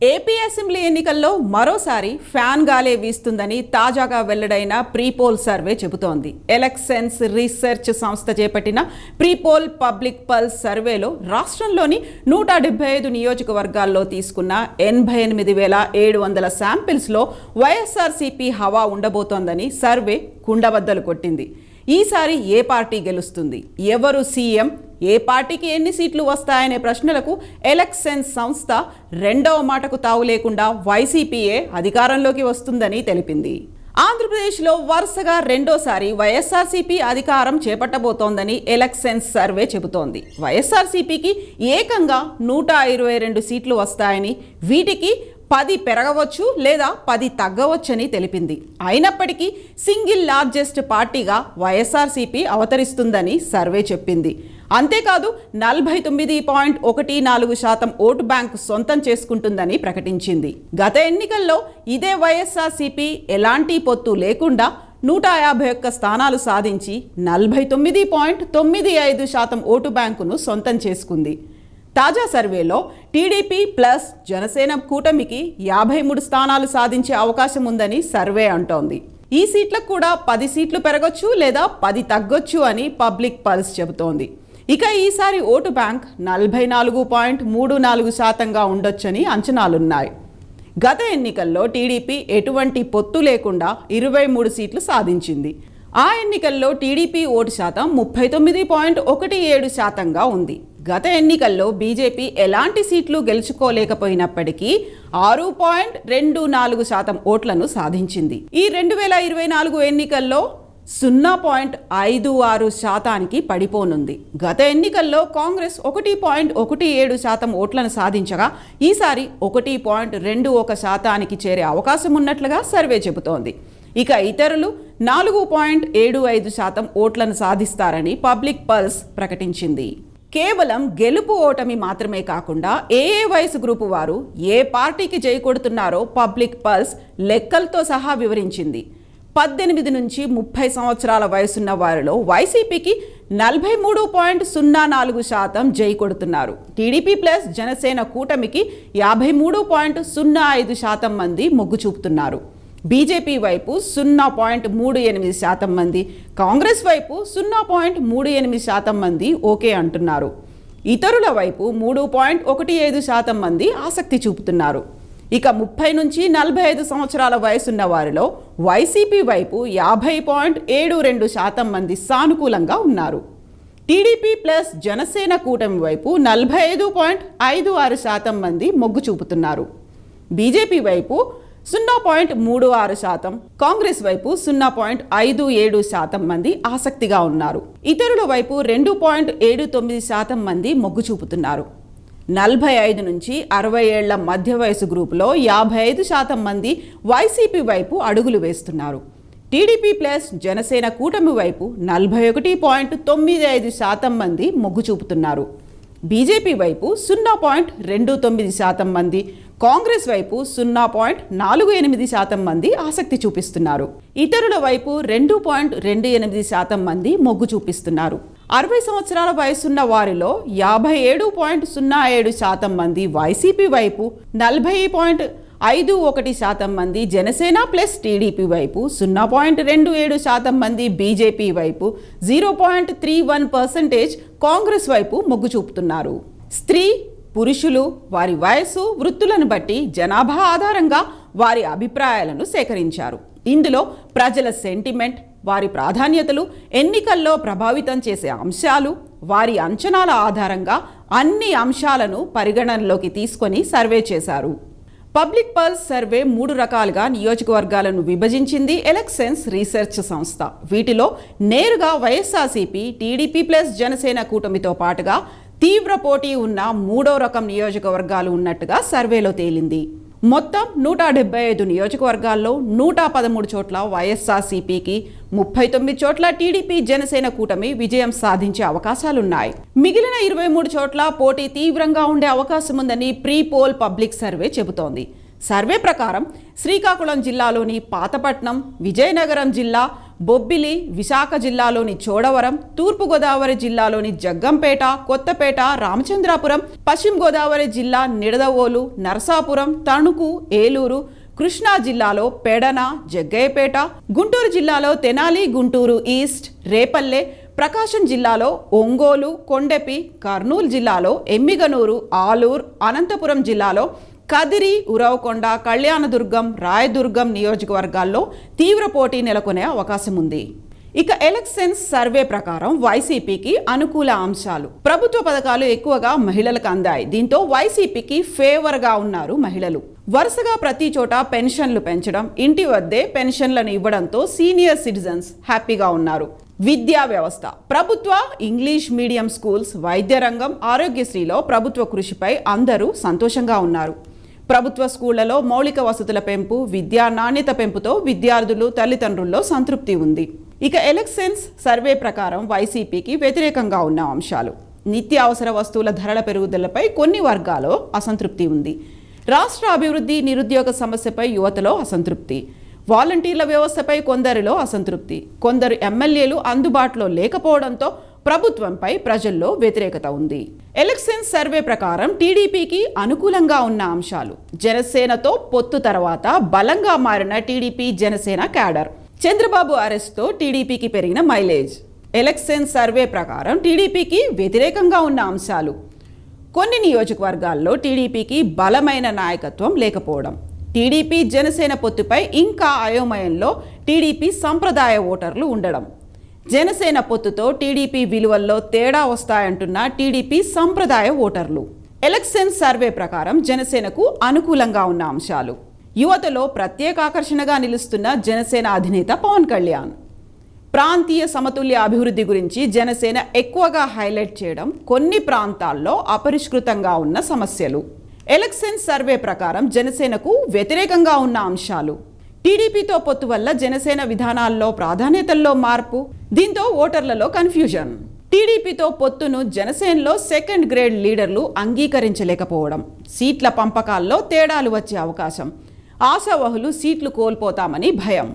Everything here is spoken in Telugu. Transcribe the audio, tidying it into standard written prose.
ఏపీ అసెంబ్లీ ఎన్నికల్లో మరోసారి ఫ్యాన్ గాలే వీస్తుందని తాజాగా వెల్లడైన ప్రీపోల్ సర్వే చెబుతోంది. ఎలక్షన్స్ రీసెర్చ్ సంస్థ చేపట్టిన ప్రీపోల్ పబ్లిక్ పల్స్ సర్వేలో రాష్ట్రంలోని 175 నియోజకవర్గాల్లో తీసుకున్న 88,700 శాంపిల్స్లో వైఎస్ఆర్సీపీ హవా ఉండబోతోందని సర్వే కుండబద్దలు కొట్టింది. ఈసారి ఏ పార్టీ గెలుస్తుంది, ఎవరు సీఎం, ఏ పార్టీకి ఎన్ని సీట్లు వస్తాయనే ప్రశ్నలకు ఎలక్షన్ సంస్థ రెండవ మాటకు తావు లేకుండా వైసీపీయే అధికారంలోకి వస్తుందని తెలిపింది. ఆంధ్రప్రదేశ్లో వరుసగా రెండోసారి వైఎస్ఆర్సీపీ అధికారం చేపట్టబోతోందని ఎలక్షన్ సర్వే చెబుతోంది. వైఎస్ఆర్సీపీకి ఏకంగా 122 సీట్లు వస్తాయని, వీటికి 10 పెరగవచ్చు లేదా 10 తగ్గవచ్చని తెలిపింది. అయినప్పటికీ సింగిల్ లార్జెస్ట్ పార్టీగా వైఎస్ఆర్సీపీ అవతరిస్తుందని సర్వే చెప్పింది. అంతేకాదు 49.14% ఓటు బ్యాంకు సొంతం చేసుకుంటుందని ప్రకటించింది. గత ఎన్నికల్లో ఇదే వైఎస్ఆర్సీపీ ఎలాంటి పొత్తు లేకుండా 151 స్థానాలు సాధించి 49.95% ఓటు బ్యాంకును సొంతం చేసుకుంది. తాజా సర్వేలో టీడీపీ ప్లస్ జనసేన కూటమికి 53 స్థానాలు సాధించే అవకాశం ఉందని సర్వే అంటోంది. ఈ సీట్లకు కూడా 10 సీట్లు పెరగొచ్చు లేదా 10 తగ్గొచ్చు అని పబ్లిక్ పల్స్ చెబుతోంది. ఇక ఈసారి ఓటు బ్యాంక్ 44.34%గా ఉండొచ్చని అంచనాలున్నాయి. గత ఎన్నికల్లో టీడీపీ ఎటువంటి పొత్తు లేకుండా 23 సీట్లు సాధించింది. ఆ ఎన్నికల్లో టీడీపీ ఓటు శాతం 39.17%గా ఉంది. గత ఎన్నికల్లో బీజేపీ ఎలాంటి సీట్లు గెలుచుకోలేకపోయినప్పటికీ 6.24% ఓట్లను సాధించింది. ఈ 2024 ఎన్నికల్లో 0.56% పడిపోనుంది. గత ఎన్నికల్లో కాంగ్రెస్ 1.17% ఓట్లను సాధించగా ఈసారి 1.21% చేరే అవకాశం ఉన్నట్లుగా సర్వే చెబుతోంది. ఇక ఇతరులు 4.75% ఓట్లను సాధిస్తారని పబ్లిక్ పల్స్ ప్రకటించింది. కేవలం గెలుపు ఓటమి మాత్రమే కాకుండా ఏ వయసు గ్రూపు వారు ఏ పార్టీకి జై కొడుతున్నారో పబ్లిక్ పల్స్ లెక్కలతో సహా వివరించింది. 18 నుంచి 30 సంవత్సరాల వయసున్న వారిలో వైసీపీకి 43.04% జై కొడుతున్నారు. టీడీపీ ప్లస్ జనసేన కూటమికి 53.05% మంది మొగ్గు చూపుతున్నారు. బీజేపీ వైపు 0.38% మంది, కాంగ్రెస్ వైపు 0.38% మంది ఓకే అంటున్నారు. ఇతరుల వైపు 3.15% మంది ఆసక్తి చూపుతున్నారు. ఇక 30 నుంచి 45 సంవత్సరాల వయసున్న వారిలో వైసీపీ వైపు 50.72% మంది సానుకూలంగా ఉన్నారు. టీడీపీ ప్లస్ జనసేన కూటమి వైపు 45.56% మంది మొగ్గు చూపుతున్నారు. బీజేపీ వైపు 0.36%, కాంగ్రెస్ వైపు 0.57% మంది ఆసక్తిగా ఉన్నారు. ఇతరుల వైపు 2.79% మంది మొగ్గు చూపుతున్నారు. 45 నుంచి 60 ఏళ్ల మధ్య వయసు గ్రూపులో 55% మంది వైసీపీ వైపు అడుగులు వేస్తున్నారు. టీడీపీ ప్లస్ జనసేన కూటమి వైపు 41.95% మంది మొగ్గు చూపుతున్నారు. బీజేపీ వైపు 0.29% మంది, కాంగ్రెస్ వైపు 0.48% మంది ఆసక్తి చూపిస్తున్నారు. ఇతరుల వైపు 2.28% మంది మొగ్గు చూపిస్తున్నారు. 60 సంవత్సరాల వయసున్న వారిలో 57.07% మంది వైసీపీ వైపు, 40.51% మంది జనసేన ప్లస్ టీడీపీ వైపు, 0.27% మంది బీజేపీ వైపు, 0.31% కాంగ్రెస్ వైపు మొగ్గు చూపుతున్నారు. స్త్రీ, పురుషులు వారి వయసు, వృత్తులను బట్టి జనాభా ఆధారంగా వారి అభిప్రాయాలను సేకరించారు. ఇందులో ప్రజల సెంటిమెంట్, వారి ప్రాధాన్యతలు, ఎన్నికల్లో ప్రభావితం చేసే అంశాలు, వారి అంచనాల ఆధారంగా అన్ని అంశాలను పరిగణనలోకి తీసుకొని సర్వే చేశారు. పబ్లిక్ పల్స్ సర్వే 3 రకాలుగా నియోజకవర్గాలను విభజించింది ఎలక్షన్స్ రీసెర్చ్ సంస్థ. వీటిలో నేరుగా వైఎస్ఆర్సీపీ, టీడీపీ ప్లస్ జనసేన కూటమితో పాటుగా తీవ్ర పోటీ ఉన్న 3వ రకం నియోజకవర్గాలు ఉన్నట్టుగా సర్వేలో తేలింది. మొత్తం 175 నియోజకవర్గాల్లో 113 చోట్ల వైఎస్ఆర్సీపీకి, 39 చోట్ల టీడీపీ జనసేన కూటమి విజయం సాధించే అవకాశాలున్నాయి. మిగిలిన 23 చోట్ల పోటీ తీవ్రంగా ఉండే అవకాశం ఉందని ప్రీపోల్ పబ్లిక్ సర్వే చెబుతోంది. సర్వే ప్రకారం శ్రీకాకుళం జిల్లాలోని పాతపట్నం, విజయనగరం జిల్లా, బొబ్బిలి, విశాఖ జిల్లాలోని చోడవరం, తూర్పుగోదావరి జిల్లాలోని జగ్గంపేట, కొత్తపేట, రామచంద్రాపురం, పశ్చిమ గోదావరి జిల్లా నిడదవోలు, నరసాపురం, తణుకు, ఏలూరు, కృష్ణా జిల్లాలో పెడన, జగ్గయ్యపేట, గుంటూరు జిల్లాలో తెనాలి, గుంటూరు ఈస్ట్, రేపల్లె, ప్రకాశం జిల్లాలో ఒంగోలు, కొండెపి, కర్నూలు జిల్లాలో ఎమ్మిగనూరు, ఆలూరు, అనంతపురం జిల్లాలో కదిరి, ఉరవకొండ, కళ్యాణదుర్గం, రాయదుర్గం నియోజకవర్గాల్లో తీవ్ర పోటీ నెలకొనే అవకాశం ఉంది. ఇక ఎలక్షన్స్ సర్వే ప్రకారం వైసీపీకి అనుకూల అంశాలు. ప్రభుత్వ పథకాలు ఎక్కువగా మహిళలకు అందాయి. దీంతో వైసీపీకి ఫేవర్గా ఉన్నారు మహిళలు. వరుసగా ప్రతి చోట పెన్షన్లు పెంచడం, ఇంటి వద్దే పెన్షన్లను ఇవ్వడంతో సీనియర్ సిటిజన్స్ హ్యాపీగా ఉన్నారు. విద్యా వ్యవస్థ, ప్రభుత్వ ఇంగ్లీష్ మీడియం స్కూల్స్, వైద్య రంగం, ఆరోగ్యశ్రీలో ప్రభుత్వ కృషిపై అందరూ సంతోషంగా ఉన్నారు. ప్రభుత్వ స్కూళ్లలో మౌలిక వసతుల పెంపు, విద్యా నాణ్యత పెంపుతో విద్యార్థులు, తల్లిదండ్రుల్లో సంతృప్తి ఉంది. ఇక ఎలక్షన్స్ సర్వే ప్రకారం వైసీపీకి వ్యతిరేకంగా ఉన్న అంశాలు. నిత్యావసర వస్తువుల ధరల పెరుగుదలపై కొన్ని వర్గాల్లో అసంతృప్తి ఉంది. రాష్ట్ర అభివృద్ధి, నిరుద్యోగ సమస్యపై యువతలో అసంతృప్తి. వాలంటీర్ల వ్యవస్థపై కొందరిలో అసంతృప్తి. కొందరు ఎమ్మెల్యేలు అందుబాటులో లేకపోవడంతో ప్రభుత్వంపై ప్రజల్లో వ్యతిరేకత ఉంది. ఎలక్షన్ సర్వే ప్రకారం టీడీపీకి అనుకూలంగా ఉన్న అంశాలు. జనసేనతో పొత్తు తర్వాత బలంగా మారిన టీడీపీ జనసేన క్యాడర్. చంద్రబాబు అరెస్ట్తో టీడీపీకి పెరిగిన మైలేజ్. ఎలక్షన్ సర్వే ప్రకారం టీడీపీకి వ్యతిరేకంగా ఉన్న అంశాలు. కొన్ని నియోజకవర్గాల్లో టీడీపీకి బలమైన నాయకత్వం లేకపోవడం. టీడీపీ జనసేన పొత్తుపై ఇంకా అయోమయంలో టీడీపీ సంప్రదాయ ఓటర్లు ఉండడం. జనసేన పొత్తుతో టీడీపీ విలువల్లో తేడా వస్తాయంటున్న టీడీపీ సంప్రదాయ ఓటర్లు. ఎలక్షన్ సర్వే ప్రకారం జనసేనకు అనుకూలంగా ఉన్న అంశాలు. యువతలో ప్రత్యేక ఆకర్షణగా నిలుస్తున్న జనసేన అధినేత పవన్ కళ్యాణ్. ప్రాంతీయ సమతుల్య అభివృద్ధి గురించి జనసేన ఎక్కువగా హైలైట్ చేయడం, కొన్ని ప్రాంతాల్లో అపరిష్కృతంగా ఉన్న సమస్యలు. ఎలక్షన్ సర్వే ప్రకారం జనసేనకు వ్యతిరేకంగా ఉన్న అంశాలు. టీడీపీతో పొత్తు వల్ల జనసేన విధానాల్లో ప్రాధాన్యతల్లో మార్పు. దీంతో ఓటర్లలో కన్ఫ్యూజన్. టీడీపీతో పొత్తును జనసేనలో సెకండ్ గ్రేడ్ లీడర్లు అంగీకరించలేకపోవడం. సీట్ల పంపకాల్లో తేడాలు వచ్చే అవకాశం. ఆశావహులు సీట్లు కోల్పోతామని భయం.